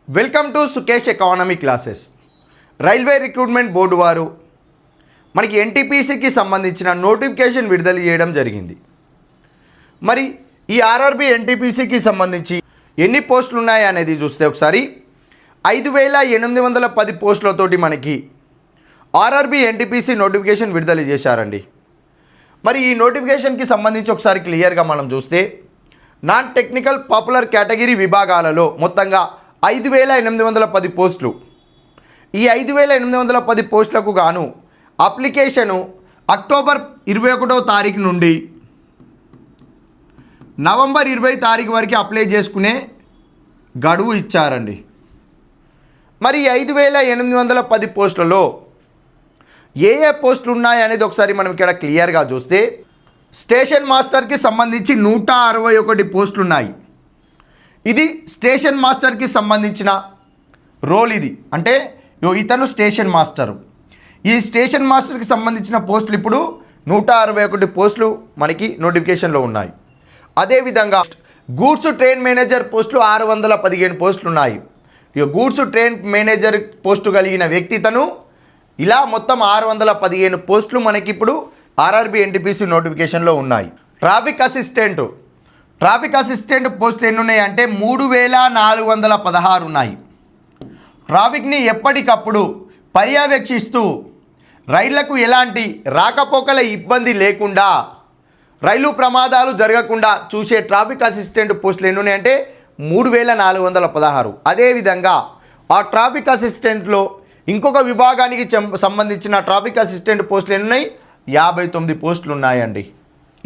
Welcome to Sukesh economy classes. Railway recruitment board వారు మనకి ఎన్టీపీసీకి సంబంధించిన నోటిఫికేషన్ విడుదల చేయడం జరిగింది. మరి ఈ ఆర్ఆర్బీ ఎన్టీపీసీకి సంబంధించి ఎన్ని పోస్టులు ఉన్నాయి అనేది చూస్తే ఒకసారి 5810 పోస్టులతోటి మనకి ఆర్ఆర్బీ ఎన్టీపీసీ నోటిఫికేషన్ విడుదల చేశారండి. మరి ఈ నోటిఫికేషన్కి సంబంధించి ఒకసారి క్లియర్గా మనం చూస్తే నాన్ టెక్నికల్ పాపులర్ కేటగిరీ విభాగాలలో మొత్తంగా 5810 పోస్టులు. ఈ 5810 పోస్టులకు గాను అప్లికేషను అక్టోబర్ 21వ తారీఖు నుండి నవంబర్ 20 తారీఖు వరకు అప్లై చేసుకునే గడువు ఇచ్చారండి. మరి 5810 పోస్టులలో ఏ పోస్టులు ఉన్నాయి అనేది ఒకసారి మనం ఇక్కడ క్లియర్గా చూస్తే స్టేషన్ మాస్టర్కి సంబంధించి 161 పోస్టులు ఉన్నాయి. ఇది స్టేషన్ మాస్టర్కి సంబంధించిన రోల్. ఇది అంటే ఇతను స్టేషన్ మాస్టరు. ఈ స్టేషన్ మాస్టర్కి సంబంధించిన పోస్టులు ఇప్పుడు 161 పోస్టులు మనకి నోటిఫికేషన్లో ఉన్నాయి. అదేవిధంగా గూడ్స్ ట్రైన్ మేనేజర్ పోస్టులు 615 పోస్టులు ఉన్నాయి. ఇక గూడ్స్ ట్రైన్ మేనేజర్ పోస్టు కలిగిన వ్యక్తి తను ఇలా మొత్తం 615 పోస్టులు మనకి ఇప్పుడు ఆర్ఆర్బీ ఎన్టీపీసీ నోటిఫికేషన్లో ఉన్నాయి. ట్రాఫిక్ అసిస్టెంట్ పోస్టులు ఎన్ని ఉన్నాయి అంటే 3416 ఉన్నాయి. ట్రాఫిక్ని ఎప్పటికప్పుడు పర్యవేక్షిస్తూ రైళ్లకు ఎలాంటి రాకపోకల ఇబ్బంది లేకుండా రైలు ప్రమాదాలు జరగకుండా చూసే ట్రాఫిక్ అసిస్టెంట్ పోస్టులు ఎన్ని ఉన్నాయంటే 3416. అదేవిధంగా ఆ ట్రాఫిక్ అసిస్టెంట్లో ఇంకొక విభాగానికి సంబంధించిన ట్రాఫిక్ అసిస్టెంట్ పోస్టులు ఎన్ని ఉన్నాయి 59 పోస్టులు ఉన్నాయండి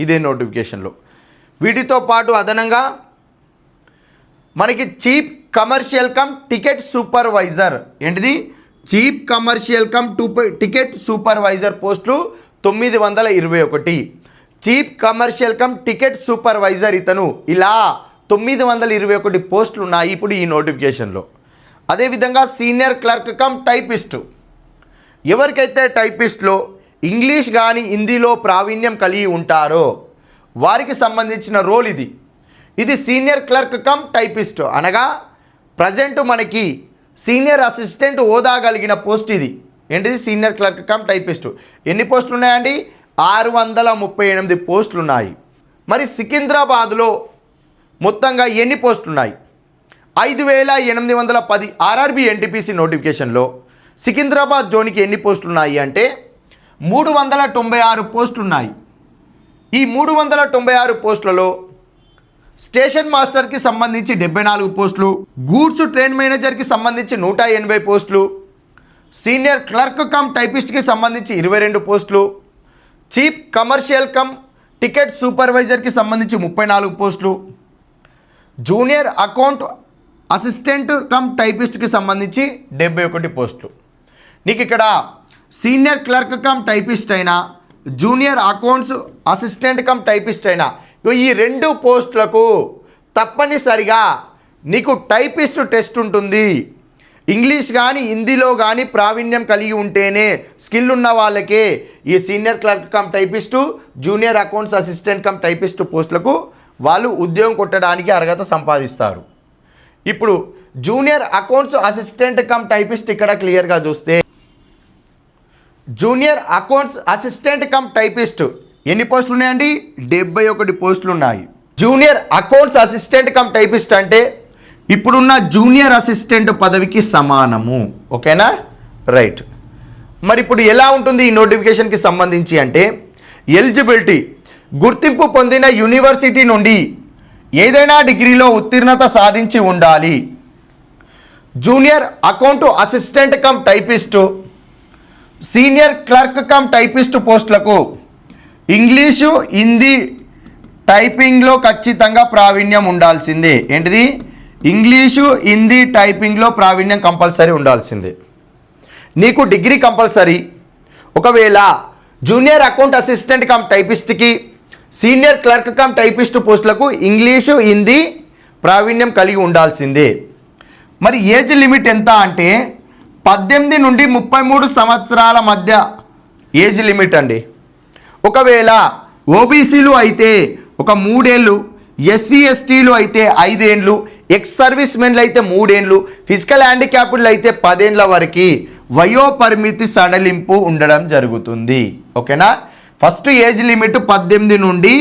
ఇదే నోటిఫికేషన్లో. వీటితో పాటు అదనంగా మనకి chief commercial cum ticket supervisor ఏంటిది chief commercial cum ticket supervisor పోస్టులు 921. Chief commercial cum ticket supervisor ఇతను ఇలా 921 పోస్టులు ఉన్నాయి ఇప్పుడు ఈ నోటిఫికేషన్లో. అదేవిధంగా సీనియర్ క్లర్క్ కమ్ టైపిస్టు, ఎవరికైతే టైపిస్ట్లో ఇంగ్లీష్ కానీ హిందీలో ప్రావీణ్యం కలిగి ఉంటారో వారికి సంబంధించిన రోల్ ఇది. ఇది సీనియర్ క్లర్క్ కమ్ టైపిస్ట్ అనగా ప్రజెంట్ మనకి సీనియర్ అసిస్టెంట్ హోదా కలిగిన పోస్ట్ ఇది. ఏంటిది సీనియర్ క్లర్క్ కమ్ టైపిస్టు. ఎన్ని పోస్టులు ఉన్నాయండి 638 పోస్టులు ఉన్నాయి. మరి సికింద్రాబాద్లో మొత్తంగా ఎన్ని పోస్టులు ఉన్నాయి 5810 ఆర్ఆర్బీ ఎన్టీపీసీ నోటిఫికేషన్లో సికింద్రాబాద్ జోన్కి ఎన్ని పోస్టులు ఉన్నాయి అంటే 396 పోస్టులు ఉన్నాయి. ఈ 396 పోస్టులలో స్టేషన్ మాస్టర్కి సంబంధించి 74 పోస్టులు, గూడ్స్ ట్రైన్ మేనేజర్కి సంబంధించి 180 పోస్టులు, సీనియర్ క్లర్క్ కమ్ టైపిస్ట్కి సంబంధించి 22 పోస్టులు, చీఫ్ కమర్షియల్ కమ్ టికెట్ సూపర్వైజర్కి సంబంధించి 34 పోస్టులు, జూనియర్ అకౌంట్ అసిస్టెంట్ కమ్ టైపిస్ట్కి సంబంధించి 71 పోస్టులు. నీకు ఇక్కడ సీనియర్ క్లర్క్ కమ్ టైపిస్ట్ అయినా junior accounts assistant cum typist అయినా ఈ 2 పోస్టులకు తప్పనిసరిగా నీకు టైపిస్ట్ టెస్ట్ ఉంటుంది. ఇంగ్లీష్ కానీ హిందీలో కానీ ప్రావీణ్యం కలిగి ఉంటేనే స్కిల్ ఉన్న వాళ్ళకే ఈ senior clerk cum typist junior accounts assistant cum typist పోస్టులకు వాళ్ళు ఉద్యోగం కొట్టడానికి అర్హత సంపాదిస్తారు. ఇప్పుడు junior accounts assistant cum typist ఇక్కడ క్లియర్గా చూస్తే junior accounts assistant cum typist ఎన్ని పోస్టులు ఉన్నాయండి 71 పోస్టులు ఉన్నాయి. Junior accounts assistant cum typist అంటే ఇప్పుడున్న జూనియర్ అసిస్టెంట్ పదవికి సమానము. ఓకేనా రైట్. మరి ఇప్పుడు ఎలా ఉంటుంది ఈ నోటిఫికేషన్కి సంబంధించి అంటే ఎలిజిబిలిటీ గుర్తింపు పొందిన యూనివర్సిటీ నుండి ఏదైనా డిగ్రీలో ఉత్తీర్ణత సాధించి ఉండాలి. Junior account assistant cum typist senior clerk cum typist పోస్టులకు ఇంగ్లీషు హిందీ టైపింగ్లో ఖచ్చితంగా ప్రావీణ్యం ఉండాల్సిందే. ఏంటిది ఇంగ్లీషు హిందీ టైపింగ్లో ప్రావీణ్యం కంపల్సరీ ఉండాల్సిందే. నీకు డిగ్రీ కంపల్సరీ. ఒకవేళ జూనియర్ అకౌంట్ అసిస్టెంట్ కమ్ టైపిస్ట్కి సీనియర్ క్లర్క్ కమ్ టైపిస్ట్ పోస్టులకు ఇంగ్లీషు హిందీ ప్రావీణ్యం కలిగి ఉండాల్సిందే. మరి ఏజ్ లిమిట్ ఎంత అంటే 18 నుండి 33 సంవత్సరాల మధ్య ఏజ్ లిమిట్ అండి. ఒకవేళ ఓబీసీలు అయితే ఒక 3 ఏళ్ళు, ఎస్సీ ఎస్టీలు అయితే 5 ఏండ్లు, ఎక్స్ సర్వీస్ మెన్లు అయితే 3 ఏండ్లు, ఫిజికల్ హ్యాండిక్యాప్డ్లు అయితే 10 ఏండ్ల వరకు వయో పరిమితి సడలింపు ఉండడం జరుగుతుంది. ఓకేనా. ఫస్ట్ ఏజ్ లిమిట్ 18 నుండి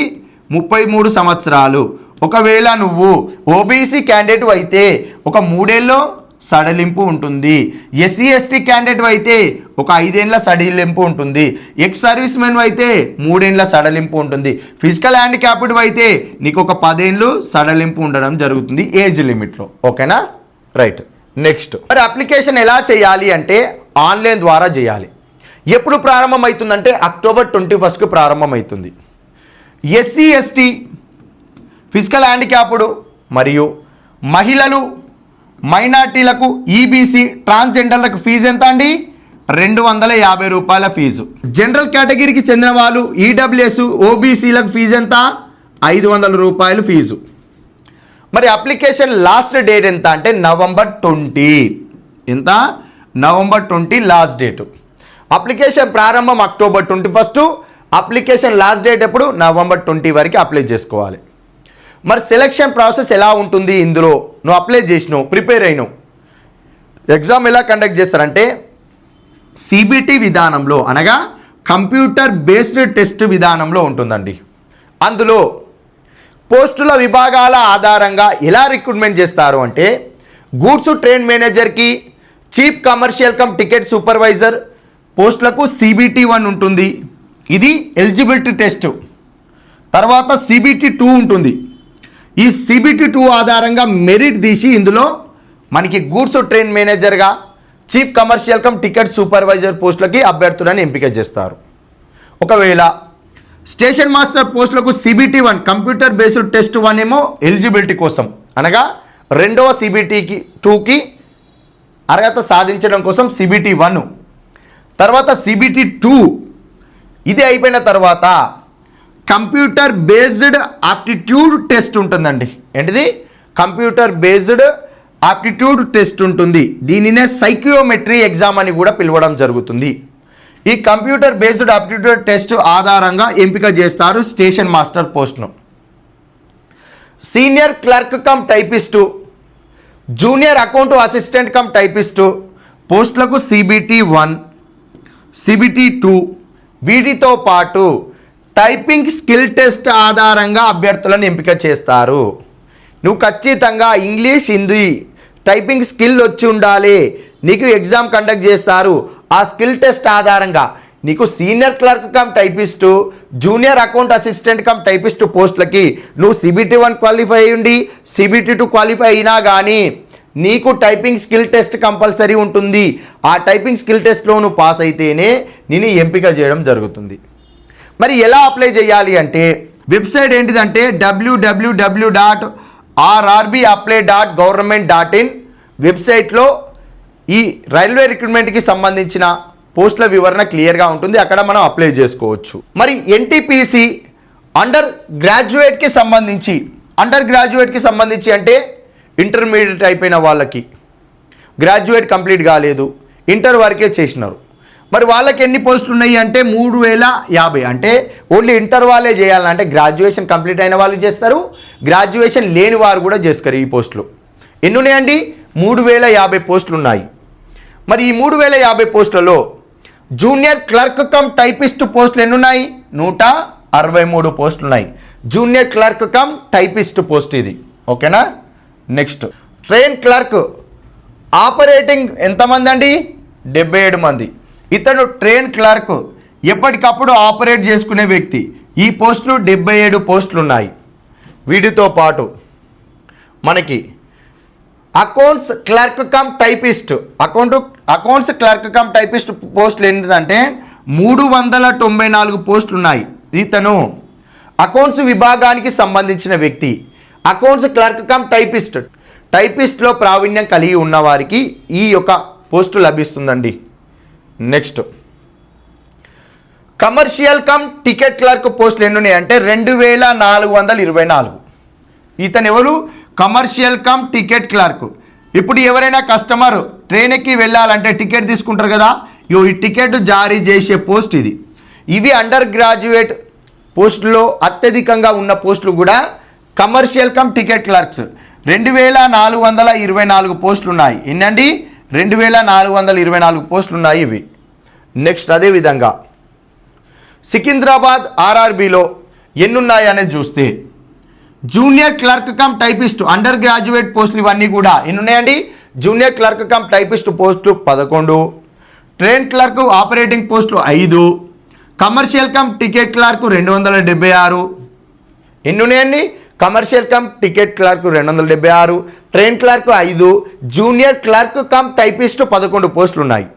33 సంవత్సరాలు. ఒకవేళ నువ్వు ఓబీసీ క్యాండిడేట్ అయితే ఒక 3 ఏళ్ళలో సడలింపు ఉంటుంది. ఎస్సీ ఎస్టీ క్యాండిడేట్ అయితే ఒక 5 ఏండ్ల సడలింపు ఉంటుంది. ఎక్స్ సర్వీస్ మెన్ అయితే 3 ఏండ్ల సడలింపు ఉంటుంది. ఫిజికల్ హ్యాండిక్యాప్డ్ అయితే నీకు ఒక 10 ఏండ్లు సడలింపు ఉండడం జరుగుతుంది ఏజ్ లిమిట్లో. ఓకేనా. రైట్. నెక్స్ట్ మరి అప్లికేషన్ ఎలా చేయాలి అంటే ఆన్లైన్ ద్వారా చేయాలి. ఎప్పుడు ప్రారంభమవుతుందంటే October 21కు ప్రారంభమవుతుంది. ఎస్సీ ఎస్టీ, ఫిజికల్ హ్యాండిక్యాప్డ్ మరియు మహిళలు, మైనార్టీలకు, ఈబీసీ, ట్రాన్స్జెండర్లకు ఫీజు ఎంత అండి? 250 రూపాయల ఫీజు. జనరల్ కేటగిరీకి చెందిన వాళ్ళు ఈడబ్ల్యూఎస్, ఓబీసీలకు ఫీజు ఎంత? 500 రూపాయలు ఫీజు. మరి అప్లికేషన్ లాస్ట్ డేట్ ఎంత అంటే November 20. ఎంత? November 20 last date. అప్లికేషన్ ప్రారంభం October 21. అప్లికేషన్ లాస్ట్ డేట్ ఎప్పుడు? November 20 వరకు అప్లై చేసుకోవాలి. మరి సెలక్షన్ ప్రాసెస్ ఎలా ఉంటుంది? ఇందులో నువ్వు అప్లై చేసినావు, ప్రిపేర్ అయినావు, ఎగ్జామ్ ఎలా కండక్ట్ చేస్తారంటే సిబిటి విధానంలో, అనగా కంప్యూటర్ బేస్డ్ టెస్ట్ విధానంలో ఉంటుందండి. అందులో పోస్టుల విభాగాల ఆధారంగా ఎలా రిక్రూట్మెంట్ చేస్తారు అంటే గూడ్స్ ట్రైన్ మేనేజర్కి, chief commercial cum ticket supervisor పోస్టులకు సిబిటి 1 ఉంటుంది. ఇది ఎలిజిబిలిటీ టెస్ట్. తర్వాత సిబిటి 2 ఉంటుంది. ఈ సిబిటి 2 ఆధారంగా మెరిట్ తీసి ఇందులో మనకి గూడ్స్ ట్రైన్ మేనేజర్గా, chief commercial cum ticket supervisor పోస్టులకి అభ్యర్థులను ఎంపిక చేస్తారు. ఒకవేళ స్టేషన్ మాస్టర్ పోస్టులకు సిబిటి 1 కంప్యూటర్ బేస్డ్ టెస్ట్ 1 ఏమో ఎలిజిబిలిటీ కోసం, అనగా రెండవ సిబిటి 2కి అర్హత సాధించడం కోసం సిబిటి 1. తర్వాత సిబిటి 2 ఇది అయిపోయిన తర్వాత కంప్యూటర్ బేస్డ్ ఆప్టిట్యూడ్ టెస్ట్ ఉంటుందండి. ఏంటిది? కంప్యూటర్ బేస్డ్ ఆప్టిట్యూడ్ టెస్ట్ ఉంటుంది. దీనినే సైకియోమెట్రీ ఎగ్జామ్ అని కూడా పిలవడం జరుగుతుంది. ఈ కంప్యూటర్ బేస్డ్ ఆప్టిట్యూడ్ టెస్ట్ ఆధారంగా ఎంపిక చేస్తారు స్టేషన్ మాస్టర్ పోస్ట్ను. Senior clerk cum typist, junior account assistant cum typist పోస్టులకు సిబిటి 1, సిబిటి 2. వీటితో పాటు టైపింగ్ స్కిల్ టెస్ట్ ఆధారంగా అభ్యర్థులను ఎంపిక చేస్తారు. నువ్వు ఖచ్చితంగా ఇంగ్లీష్, హిందీ టైపింగ్ స్కిల్ వచ్చి ఉండాలి. నీకు ఎగ్జామ్ కండక్ట్ చేస్తారు. ఆ స్కిల్ టెస్ట్ ఆధారంగా నీకు senior clerk cum typist, junior account assistant cum typist పోస్టులకి నువ్వు సిబిటి 1 క్వాలిఫై అయ్యిండి, సిబిటి 2 క్వాలిఫై అయినా కానీ నీకు టైపింగ్ స్కిల్ టెస్ట్ కంపల్సరీ ఉంటుంది. ఆ టైపింగ్ స్కిల్ టెస్ట్లో నువ్వు పాస్ అయితేనే నేను ఎంపిక చేయడం జరుగుతుంది. మరి ఎలా అప్లై చేయాలి అంటే వెబ్సైట్ ఏంటిదంటే www.rrbapply.government.in వెబ్సైట్లో ఈ రైల్వే రిక్రూట్మెంట్కి సంబంధించిన పోస్టుల వివరణ క్లియర్గా ఉంటుంది. అక్కడ మనం అప్లై చేసుకోవచ్చు. మరి ఎన్టీపీసీ అండర్ గ్రాడ్యుయేట్కి సంబంధించి అంటే ఇంటర్మీడియట్ అయిపోయిన వాళ్ళకి, గ్రాడ్యుయేట్ కంప్లీట్ కాలేదు, ఇంటర్ వరకే చేసినారు. మరి వాళ్ళకి ఎన్ని పోస్టులు ఉన్నాయి అంటే 3050. అంటే ఓన్లీ ఇంటర్ వాళ్ళే చేయాలంటే గ్రాడ్యుయేషన్ కంప్లీట్ అయిన వాళ్ళు చేస్తారు, గ్రాడ్యుయేషన్ లేని వారు కూడా చేస్తారు. ఈ పోస్టులు ఎన్ని ఉన్నాయండి? 3050 పోస్టులు ఉన్నాయి. మరి ఈ 3050 పోస్టులలో జూనియర్ క్లర్క్ కమ్ టైపిస్ట్ పోస్టులు ఎన్ని ఉన్నాయి? 163 పోస్టులు ఉన్నాయి. Junior clerk cum typist post ఇది. ఓకేనా. నెక్స్ట్ ట్రైన్ క్లర్క్ ఆపరేటింగ్ ఎంతమంది అండి? 77 మంది. ఇతను ట్రైన్ క్లర్క్, ఎప్పటికప్పుడు ఆపరేట్ చేసుకునే వ్యక్తి. ఈ పోస్టులు 77 పోస్టులు ఉన్నాయి. వీటితో పాటు మనకి అకౌంట్స్ క్లర్క్ కమ్ టైపిస్ట్ పోస్టులు ఏంటంటే 394 పోస్టులు ఉన్నాయి. ఇతను అకౌంట్స్ విభాగానికి సంబంధించిన వ్యక్తి. అకౌంట్స్ క్లర్క్ కమ్ టైపిస్ట్లో ప్రావీణ్యం కలిగి ఉన్న వారికి ఈ యొక్క పోస్టు లభిస్తుందండి. Next commercial cum ticket clerk పోస్టులు ఎన్ని ఉన్నాయి అంటే 2424. ఇతను ఎవరు? Commercial cum ticket clerk. ఇప్పుడు ఎవరైనా కస్టమర్ ట్రైన్ ఎక్కి వెళ్ళాలంటే టికెట్ తీసుకుంటారు కదా, ఈ టికెట్ జారీ చేసే పోస్ట్ ఇది. ఇవి అండర్ గ్రాడ్యుయేట్ పోస్టులో అత్యధికంగా ఉన్న పోస్టులు కూడా కమర్షియల్ కమ్ టికెట్ క్లర్క్స్ 2424 పోస్టులు ఉన్నాయి. ఎన్నండి? 2424 పోస్టులు ఉన్నాయి ఇవి. నెక్స్ట్ అదేవిధంగా సికింద్రాబాద్ ఆర్ఆర్బిలో ఎన్ని ఉన్నాయి అనేది చూస్తే junior clerk cum typist under graduate పోస్టులు ఇవన్నీ కూడా ఎన్ని ఉన్నాయండి? జూనియర్ క్లర్క్ కమ్ టైపిస్ట్ పోస్టులు 11, ట్రైన్ క్లర్క్ ఆపరేటింగ్ పోస్టులు 5, కమర్షియల్ కమ్ టికెట్ క్లర్క్ 276. ఎన్ని ఉన్నాయండి? Commercial cum ticket clerk 276, train clerk 5, junior clerk cum typist 11 పోస్టులు ఉన్నాయి.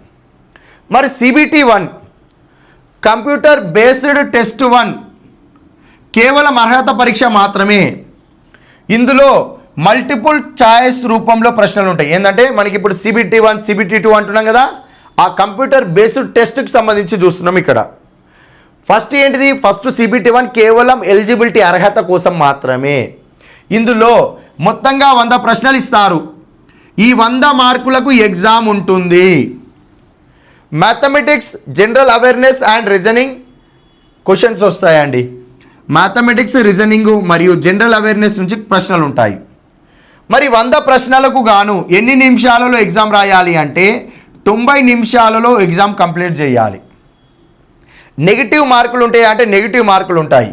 మరి సిబిటి 1 కంప్యూటర్ బేస్డ్ టెస్ట్ 1 కేవలం అర్హత పరీక్ష మాత్రమే. ఇందులో మల్టిపుల్ చాయిస్ రూపంలో ప్రశ్నలు ఉంటాయి. ఏంటంటే మనకి ఇప్పుడు సిబిటి 1 సిబిటి 2 అంటున్నాం కదా, ఆ కంప్యూటర్ బేస్డ్ టెస్ట్కి సంబంధించి చూస్తున్నాం ఇక్కడ. ఫస్ట్ ఏంటిది? ఫస్ట్ సిబిటి 1 కేవలం ఎలిజిబిలిటీ అర్హత కోసం మాత్రమే. ఇందులో మొత్తంగా 100 ప్రశ్నలు ఇస్తారు. ఈ 100 మార్కులకు ఎగ్జామ్ ఉంటుంది. Mathematics, general awareness and reasoning questions వస్తాయండి. మ్యాథమెటిక్స్, రీజనింగ్ మరియు జనరల్ అవేర్నెస్ నుంచి ప్రశ్నలు ఉంటాయి. మరి 100 ప్రశ్నలకు గాను ఎన్ని నిమిషాలలో ఎగ్జామ్ రాయాలి అంటే 90 నిమిషాలలో ఎగ్జామ్ కంప్లీట్ చేయాలి. నెగిటివ్ మార్కులు ఉంటాయి అంటే నెగిటివ్ మార్కులు ఉంటాయి.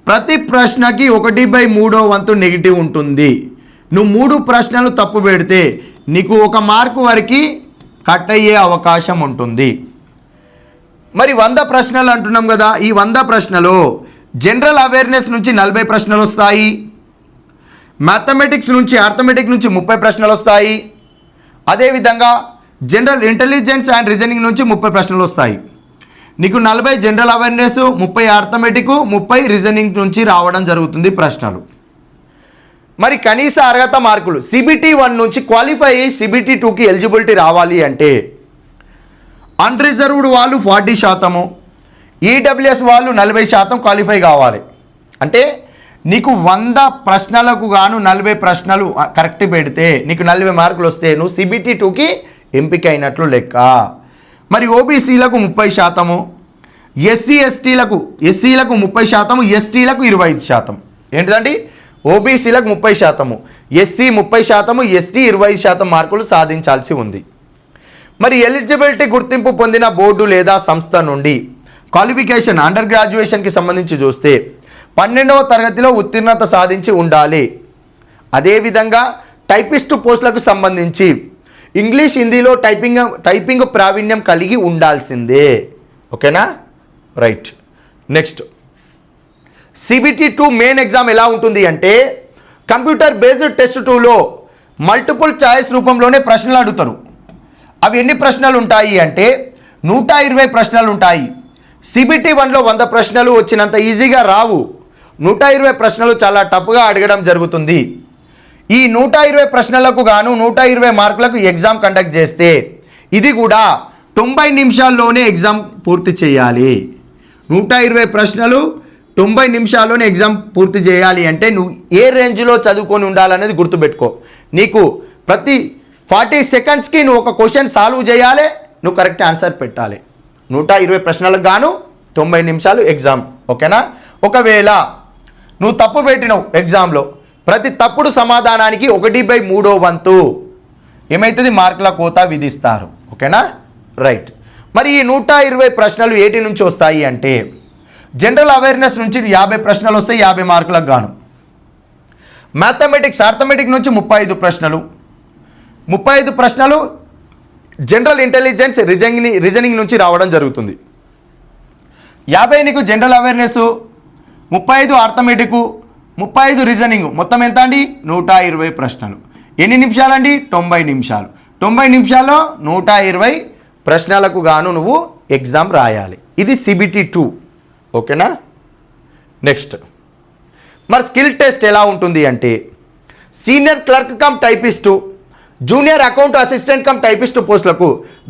ప్రతి ప్రశ్నకి 1/3 వంతు నెగిటివ్ ఉంటుంది. నువ్వు 3 ప్రశ్నలు తప్పు పెడితే నీకు 1 మార్కు వరకు కట్ అయ్యే అవకాశం ఉంటుంది. మరి 100 ప్రశ్నలు అంటున్నాం కదా, ఈ 100 ప్రశ్నలు జనరల్ అవేర్నెస్ నుంచి 40 ప్రశ్నలు వస్తాయి. మ్యాథమెటిక్స్ నుంచి అర్థమెటిక్ నుంచి 30 ప్రశ్నలు వస్తాయి. అదేవిధంగా జనరల్ ఇంటెలిజెన్స్ అండ్ రీజనింగ్ నుంచి 30 ప్రశ్నలు వస్తాయి. నీకు 40 జనరల్ అవేర్నెస్, 30 అర్థమెటిక్, 30 రీజనింగ్ నుంచి రావడం జరుగుతుంది ప్రశ్నలు. మరి కనీస అర్హత మార్కులు సిబిటి 1 నుంచి క్వాలిఫై అయ్యి సిబిటి 2కి ఎలిజిబిలిటీ రావాలి అంటే అన్రిజర్వ్డ్ వాళ్ళు 40%, ఈడబ్ల్యూఎస్ వాళ్ళు 40% క్వాలిఫై కావాలి. అంటే నీకు 100 ప్రశ్నలకు గాను 40 ప్రశ్నలు కరెక్ట్ పెడితే నీకు 40 మార్కులు వస్తే నువ్వు సిబిటి 2కి ఎంపిక అయినట్లు లెక్క. మరి ఓబీసీలకు 30%, ఎస్సీలకు 30%, ఎస్టీలకు 25%. ఏంటిదండి? ఓబీసీలకు 30%, ఎస్సీ 30%, ఎస్టీ 25% మార్కులు సాధించాల్సి ఉంది. మరి ఎలిజిబిలిటీ గుర్తింపు పొందిన బోర్డు లేదా సంస్థ నుండి క్వాలిఫికేషన్ అండర్ గ్రాడ్యుయేషన్కి సంబంధించి చూస్తే 12వ తరగతిలో ఉత్తీర్ణత సాధించి ఉండాలి. అదేవిధంగా టైపిస్ట్ పోస్టులకు సంబంధించి ఇంగ్లీష్, హిందీలో టైపింగ్ ప్రావీణ్యం కలిగి ఉండాల్సిందే. ఓకేనా? Right. Next CBT 2 main exam ఎలా ఉంటుంది అంటే కంప్యూటర్ బేస్డ్ టెస్ట్ 2లో మల్టిపుల్ చాయిస్ రూపంలోనే ప్రశ్నలు అడుగుతారు. అవి ఎన్ని ప్రశ్నలు ఉంటాయి అంటే 120 ప్రశ్నలు ఉంటాయి. సిబిటి 1లో 100 ప్రశ్నలు వచ్చినంత ఈజీగా రావు. 120 ప్రశ్నలు చాలా టఫ్గా అడగడం జరుగుతుంది. ఈ 120 ప్రశ్నలకు గాను 120 మార్కులకు ఎగ్జామ్ కండక్ట్ చేస్తే ఇది కూడా 90 నిమిషాల్లోనే ఎగ్జామ్ పూర్తి చేయాలి. 120 ప్రశ్నలు 90 నిమిషాల్లోనే ఎగ్జామ్ పూర్తి చేయాలి అంటే నువ్వు ఏ రేంజ్లో చదువుకొని ఉండాలనేది గుర్తుపెట్టుకో. నీకు ప్రతి 40 సెకండ్స్కి నువ్వు ఒక క్వశ్చన్ సాల్వ్ చేయాలి, నువ్వు కరెక్ట్ ఆన్సర్ పెట్టాలి. 120 ప్రశ్నలకు గాను 90 నిమిషాలు ఎగ్జామ్. ఓకేనా? ఒకవేళ నువ్వు తప్పు పెట్టినావు ఎగ్జామ్లో, ప్రతి తప్పుడు సమాధానానికి 1/3 వంతు ఏమవుతుంది? మార్కుల కోత విధిస్తారు. ఓకేనా? రైట్. మరి ఈ 120 ప్రశ్నలు ఏటి నుంచి వస్తాయి అంటే జనరల్ అవేర్నెస్ నుంచి 50 ప్రశ్నలు వస్తాయి 50 మార్కులకు గాను. మ్యాథమెటిక్స్, అర్థమెటిక్ నుంచి 35 ప్రశ్నలు, 35 ప్రశ్నలు జనరల్ ఇంటెలిజెన్స్, రీజనింగ్ నుంచి రావడం జరుగుతుంది. 50 నీకు జనరల్ అవేర్నెస్, 35 అర్థమెటిక్, 35 రీజనింగ్, మొత్తం ఎంత అండి? 120 ప్రశ్నలు. ఎన్ని నిమిషాలండి? 90 నిమిషాలు. 90 నిమిషాల్లో 120 ప్రశ్నలకు గాను నువ్వు ఎగ్జామ్ రాయాలి. ఇది సిబిటి 2. ఓకేనా? నెక్స్ట్ మరి స్కిల్ టెస్ట్ ఎలా ఉంటుంది అంటే senior clerk cum typist, junior account assistant come typist పోస్టులకు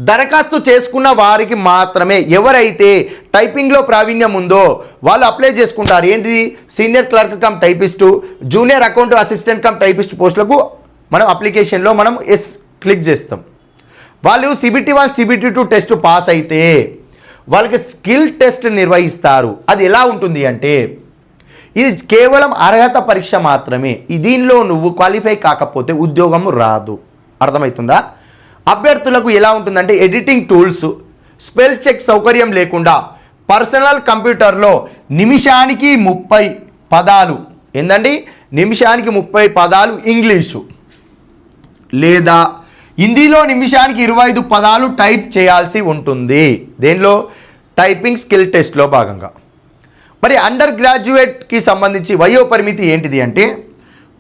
దరఖాస్తు చేసుకున్న వారికి మాత్రమే, ఎవరైతే టైపింగ్లో ప్రావీణ్యం ఉందో వాళ్ళు అప్లై చేసుకుంటారు. ఏంటి? Senior clerk cum typist, junior account assistant come typist పోస్టులకు మనం అప్లికేషన్లో మనం ఎస్ క్లిక్ చేస్తాం. వాళ్ళు సిబిటి 1 సిబిటి 2 టెస్ట్ పాస్ అయితే వాళ్ళకి స్కిల్ టెస్ట్ నిర్వహిస్తారు. అది ఎలా ఉంటుంది అంటే ఇది కేవలం అర్హత పరీక్ష మాత్రమే. దీనిలో నువ్వు క్వాలిఫై కాకపోతే ఉద్యోగం రాదు. అర్థమవుతుందా? అభ్యర్థులకు ఎలా ఉంటుందంటే ఎడిటింగ్ టూల్స్, స్పెల్ చెక్ సౌకర్యం లేకుండా పర్సనల్ కంప్యూటర్లో నిమిషానికి 30 పదాలు ఏందండి, నిమిషానికి 30 పదాలు ఇంగ్లీషు లేదా హిందీలో నిమిషానికి 25 పదాలు టైప్ చేయాల్సి ఉంటుంది. దేనిలో? టైపింగ్ స్కిల్ టెస్ట్లో భాగంగా. మరి అండర్ గ్రాడ్యుయేట్కి సంబంధించి వయో పరిమితి ఏంటిది అంటే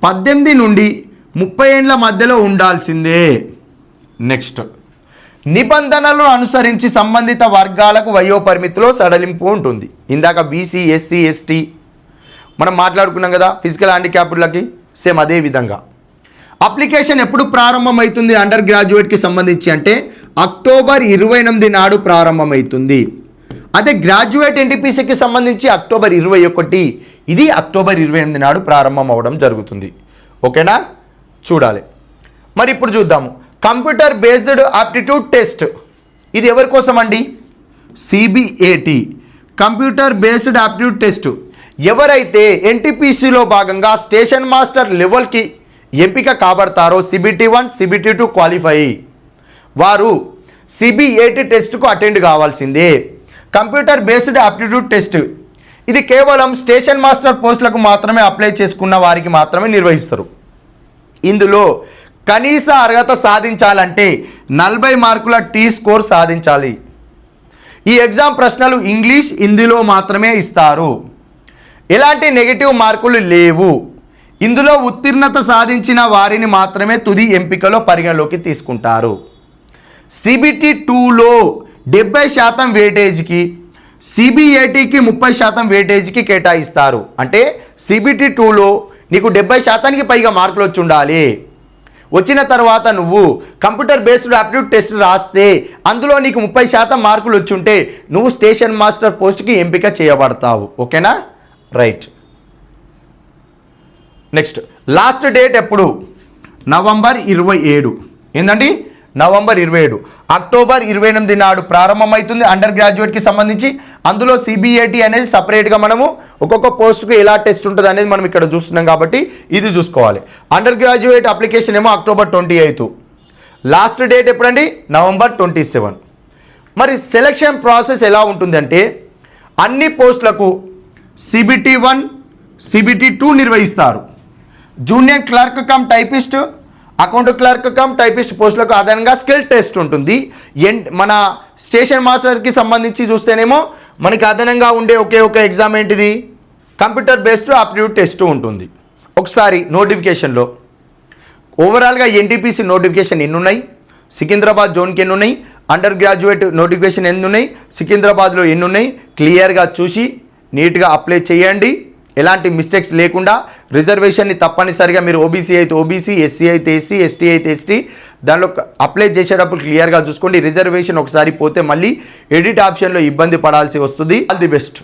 18 నుండి 30 ఏళ్ళ మధ్యలో ఉండాల్సిందే. నెక్స్ట్, నిబంధనలను అనుసరించి సంబంధిత వర్గాలకు వయో పరిమితిలో సడలింపు ఉంటుంది. ఇందాక బీసీ, ఎస్సీ, ఎస్టీ మనం మాట్లాడుకున్నాం కదా, ఫిజికల్ హ్యాండిక్యాప్డ్లకి సేమ్ అదే విధంగా. అప్లికేషన్ ఎప్పుడు ప్రారంభమవుతుంది అండర్ గ్రాడ్యుయేట్కి సంబంధించి అంటే అక్టోబర్ 28 నాడు ప్రారంభమవుతుంది. అదే గ్రాడ్యుయేట్ ఎన్టీపీసీకి సంబంధించి అక్టోబర్ 21, ఇది అక్టోబర్ 28 నాడు ప్రారంభం అవ్వడం జరుగుతుంది. ఓకేనా? చూడాలి. మరి ఇప్పుడు చూద్దాము. కంప్యూటర్ బేస్డ్ ఆప్టిట్యూడ్ టెస్ట్, ఇది ఎవరి కోసం అండి? CBAT, computer based aptitude test. ఎవరైతే ఎన్టీపీసీలో భాగంగా స్టేషన్ మాస్టర్ లెవెల్కి ఎంపిక కాబడతారో సిబిటి 1, సిబిటి 2 క్వాలిఫై, వారు సిబిఏటి టెస్ట్కు అటెండ్ కావాల్సిందే. కంప్యూటర్ బేస్డ్ ఆప్టిట్యూడ్ టెస్ట్ ఇది కేవలం స్టేషన్ మాస్టర్ పోస్టులకు మాత్రమే అప్లై చేసుకున్న వారికి మాత్రమే నిర్వహిస్తారు. ఇందులో కనీస అర్హత సాధించాలంటే 40 మార్కుల టీ స్కోర్ సాధించాలి. ఈ ఎగ్జామ్ ప్రశ్నలు ఇంగ్లీష్, హిందీలో మాత్రమే ఇస్తారు. ఎలాంటి నెగటివ్ మార్కులు లేవు. ఇందులో ఉత్తీర్ణత సాధించిన వారిని మాత్రమే తుది ఎంపికలో పరిగణలోకి తీసుకుంటారు. సిబిటి 2లో 70% వెయిటేజ్కి, సిబిఏటికి 30% వెయిటేజ్కి కేటాయిస్తారు. అంటే సిబిటి 2లో నీకు 70%కి పైగా మార్కులు వచ్చి ఉండాలి. వచ్చిన తర్వాత నువ్వు కంప్యూటర్ బేస్డ్ ఆప్టిట్యూడ్ టెస్ట్ రాస్తే అందులో నీకు 30% మార్కులు వచ్చి ఉంటే నువ్వు స్టేషన్ మాస్టర్ పోస్ట్కి ఎంపిక చేయబడతావు. ఓకేనా? రైట్. నెక్స్ట్, లాస్ట్ డేట్ ఎప్పుడు? నవంబర్ 27. ఏంటండి? నవంబర్ 27. అక్టోబర్ 28 నాడు ప్రారంభమవుతుంది అండర్ గ్రాడ్యుయేట్కి సంబంధించి. అందులో సిబిఐటి అనేది సపరేట్గా మనము ఒక్కొక్క పోస్ట్కు ఎలా టెస్ట్ ఉంటుంది అనేది మనం ఇక్కడ చూస్తున్నాం కాబట్టి ఇది చూసుకోవాలి. అండర్ గ్రాడ్యుయేట్ అప్లికేషన్ ఏమో అక్టోబర్ 28. లాస్ట్ డేట్ ఎప్పుడండి? నవంబర్ 27. మరి సెలక్షన్ ప్రాసెస్ ఎలా ఉంటుందంటే అన్ని పోస్టులకు సిబిటి 1, సిబిటి 2 నిర్వహిస్తారు. Junior clerk cum typist, account clerk cum typist పోస్టులకు అదనంగా స్కిల్ టెస్ట్ ఉంటుంది. మన స్టేషన్ మాస్టర్కి సంబంధించి చూస్తేనేమో మనకి అదనంగా ఉండే ఒకే ఒక ఎగ్జామ్ ఏంటిది? కంప్యూటర్ బేస్డ్ ఆప్టిట్యూడ్ టెస్ట్ ఉంటుంది. ఒకసారి నోటిఫికేషన్లో ఓవరాల్గా ఎన్టీపీసీ నోటిఫికేషన్ ఎన్ని ఉన్నాయి, సికింద్రాబాద్ జోన్కి ఎన్ని ఉన్నాయి, అండర్ గ్రాడ్యుయేట్ నోటిఫికేషన్ ఎన్ని ఉన్నాయి, సికింద్రాబాద్లో ఎన్ని ఉన్నాయి, క్లియర్గా చూసి నీట్గా అప్లై చేయండి. ఎలాంటి మిస్టేక్స్ లేకుండా రిజర్వేషన్ని తప్పనిసరిగా మీరు ఓబీసీ అయితే ఓబీసీ, ఎస్సీ అయితే ఎస్సీ, ఎస్టీ అయితే ఎస్టీ దానిలో అప్లై చేసేటప్పుడు క్లియర్గా చూసుకోండి. రిజర్వేషన్ ఒకసారి పోతే మళ్ళీ ఎడిట్ ఆప్షన్లో ఇబ్బంది పడాల్సి వస్తుంది. All the best.